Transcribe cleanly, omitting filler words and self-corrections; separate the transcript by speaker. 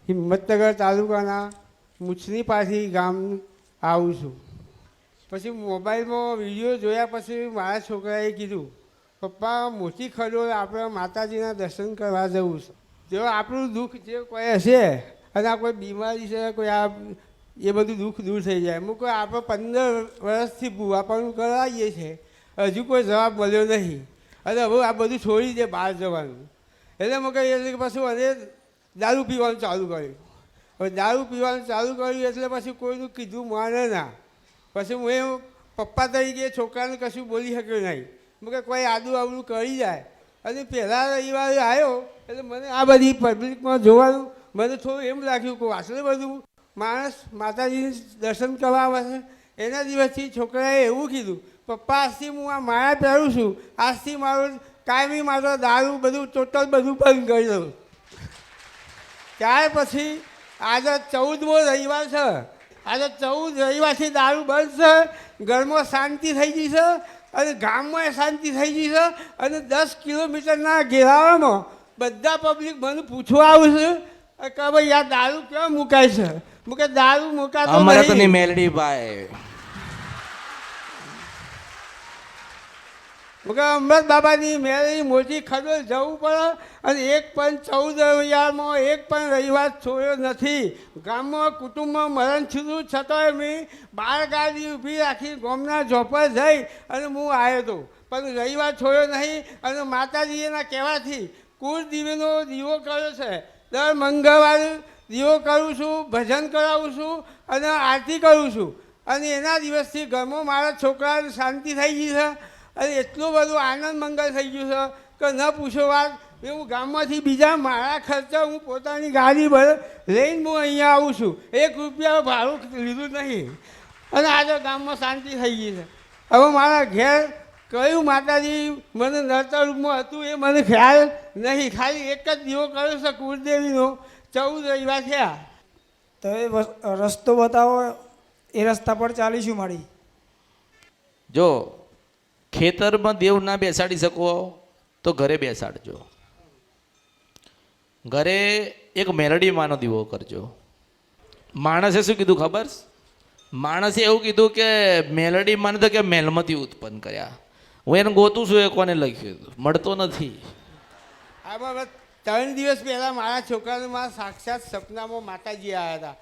Speaker 1: હિંમતનગર તાલુકાના મુછની પાસી ગામ આવું છું. પછી મોબાઈલમાં વિડીયો જોયા પછી મારા છોકરાએ કીધું, પપ્પા મોટી ખડોળ આપણે માતાજીના દર્શન કરવા જવું છે. જો આપણું દુઃખ જે કોઈ હશે અને આ કોઈ બીમારી છે કોઈ આ એ બધું દુઃખ દૂર થઈ જાય. હું કોઈ આપણે 15 વર્ષથી ભૂવાપણું કરાવીએ છીએ, હજુ કોઈ જવાબ મળ્યો નહીં અને હવે આ બધું છોડી દે બહાર જવાનું. એટલે મેં કહ્યું એટલે પછી અને દારૂ પીવાનું ચાલુ કર્યું. હવે દારૂ પીવાનું ચાલુ કર્યું એટલે પછી કોઈનું કીધું માને ના. પછી હું એ પપ્પા તરીકે છોકરાને કશું બોલી શક્યો નહીં. મેં કે કોઈ આદું આવડું કરી જાય. અને પહેલાં રવિવારે આવ્યો એટલે મને આ બધી પબ્લિકમાં જોવાનું મને થોડું એમ લાગ્યું કે આટલું બધું માણસ માતાજીને દર્શન કરવા આવે છે. એના દિવસથી છોકરાએ એવું કીધું, પપ્પા આજથી હું આ માળા પહેરું છું, આજથી મારું કાયમી મારો દારૂ બધું ટોટલ બધું બંધ કરી દઉં. ત્યાર પછી આજે 14મો રવિવાર છે. આજે 14 રવિવારથી દારૂ બંધ છે. ઘરમાં શાંતિ થઈ ગઈ છે અને ગામમાં શાંતિ થઈ ગઈ છે. અને 10 કિલોમીટરના ઘેરાવામાં બધા પબ્લિક મને પૂછવા આવશે કે ભાઈ આ દારૂ કેમ મુકાય છે. હું કે દારૂ મુકાતો
Speaker 2: અમરતની મેલડી ભાઈ
Speaker 1: અમરત બાબાની મેળી મોટી ખડોળ જવું પડે અને એક પણ 14 રવિવારમાં એક પણ રવિવાર છોડ્યો નથી. ગામમાં કુટુંબમાં મરણ થયું છતાંય મેં 12 ગાડી ઊભી રાખી ગામના ઝોપર જઈ અને હું આવ્યો હતો, પણ રવિવાર છોડ્યો નહીં. અને માતાજીના કહેવાથી કુળ દીવેનો દીવો કર્યો છે. દર મંગળવારે દીવો કરું છું, ભજન કરાવું છું અને આરતી કરું છું. અને એના દિવસથી ઘરમાં મારા છોકરાને શાંતિ થઈ ગઈ છે અને એટલું બધું આનંદ મંગળ થઈ ગયું છે કે ન પૂછો વાત. હું ગામમાંથી બીજા મારા ખર્ચા હું પોતાની ગાડી લઈને હું અહીંયા આવું છું. 1 રૂપિયા ભાડું લીધું નહીં અને આજે ગામમાં શાંતિ થઈ ગઈ છે. હવે મારા ઘેર કયું માતાજી મને નડતર રૂપમાં હતું એ મને ખ્યાલ નહીં. ખાલી એક જ દીવો કર્યો છે કુળદેવીનો. 14 રવિવાર થયા.
Speaker 3: તો એ રસ્તો બતાવો, એ રસ્તા પર ચાલીશું મારી.
Speaker 2: જો ખેતરમાં દેવ ના બેસાડી શકો તો ઘરે બેસાડજો. ઘરે એક મેલડી માનો દીવો કરજો. માણસે શું કીધું ખબર? માણસે એવું કીધું કે મેલડી માને તો કે મેલમાંથી ઉત્પન્ન કર્યા. હું એને ગોતું છું એ કોને લખ્યું હતું, મળતો નથી.
Speaker 1: આમાં 3 દિવસ પહેલાં મારા છોકરાને મારા સાક્ષાત સપનામાં માતાજી આવ્યા હતા.